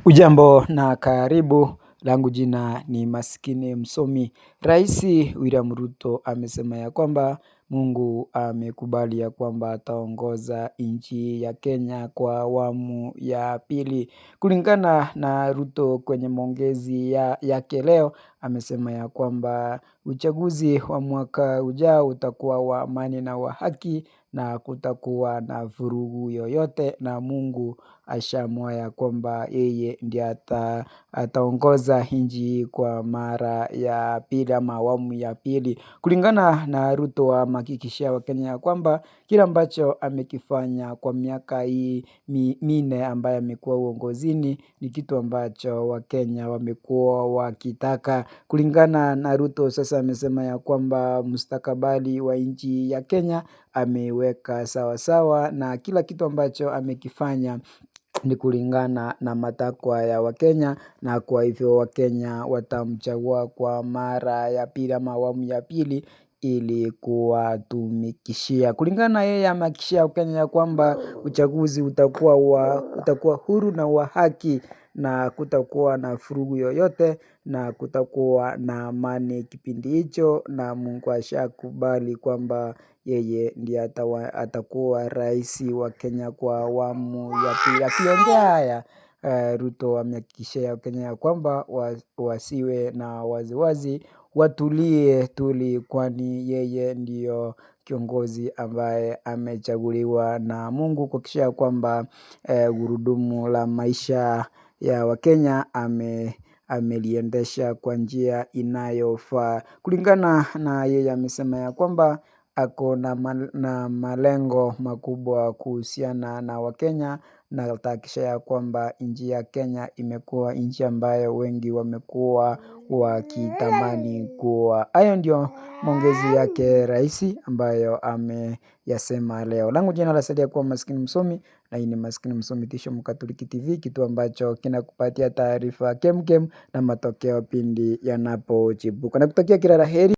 Ujambo na karibu, langu jina ni Maskini Msomi. Rais William Ruto amesema ya kwamba Mungu amekubali ya kwamba ataongoza nchi ya Kenya kwa awamu ya pili. Kulingana na Ruto kwenye maongezi yake leo, amesema ya kwamba uchaguzi wa mwaka ujao utakuwa wa amani na wa haki na kutakuwa na vurugu yoyote, na Mungu ashaamua ya kwamba yeye ndiye ataongoza nchi kwa mara ya pili ama awamu ya pili. Kulingana na Ruto amehakikishia Wakenya ya kwamba kile ambacho amekifanya kwa miaka hii minne ambayo amekuwa uongozini ni kitu ambacho Wakenya wamekuwa wakitaka. Kulingana na Ruto sasa amesema ya kwamba mustakabali wa nchi ya Kenya ameweka sawa sawa, na kila kitu ambacho amekifanya ni kulingana na matakwa ya Wakenya, na kwa hivyo Wakenya watamchagua kwa mara ya pili ama awamu ya pili ili kuwatumikishia. Kulingana na yeye amehakikishia Wakenya ya kwamba uchaguzi utakuwa huru na wa haki, na kutakuwa na furugu yoyote, na kutakuwa na amani kipindi hicho, na Mungu ashakubali kwamba yeye ndiye atakuwa rais wa Kenya kwa awamu ya pili. Akiongea haya, Ruto amehakikishia Wakenya ya kwamba wasiwe na wasiwasi, watulie tuli, kwani yeye ndio kiongozi ambaye amechaguliwa na Mungu kuhakikisha kwamba gurudumu la maisha ya Wakenya ameliendesha kwa njia inayofaa. Kulingana na yeye amesema ya kwamba ako na malengo makubwa kuhusiana na Wakenya, na atahakikisha ya kwamba nchi ya Kenya imekuwa nchi ambayo wengi wamekuwa wakitamani kuwa. Hayo ndio maongezi yake rais ambayo ameyasema leo. Langu jina lasalia kuwa Maskini Msomi, na hii ni Maskini Msomi Tisho Mkatoliki TV, kitu ambacho kinakupatia taarifa kemkem na matokeo pindi yanapochipuka. Nakutakia kila la heri.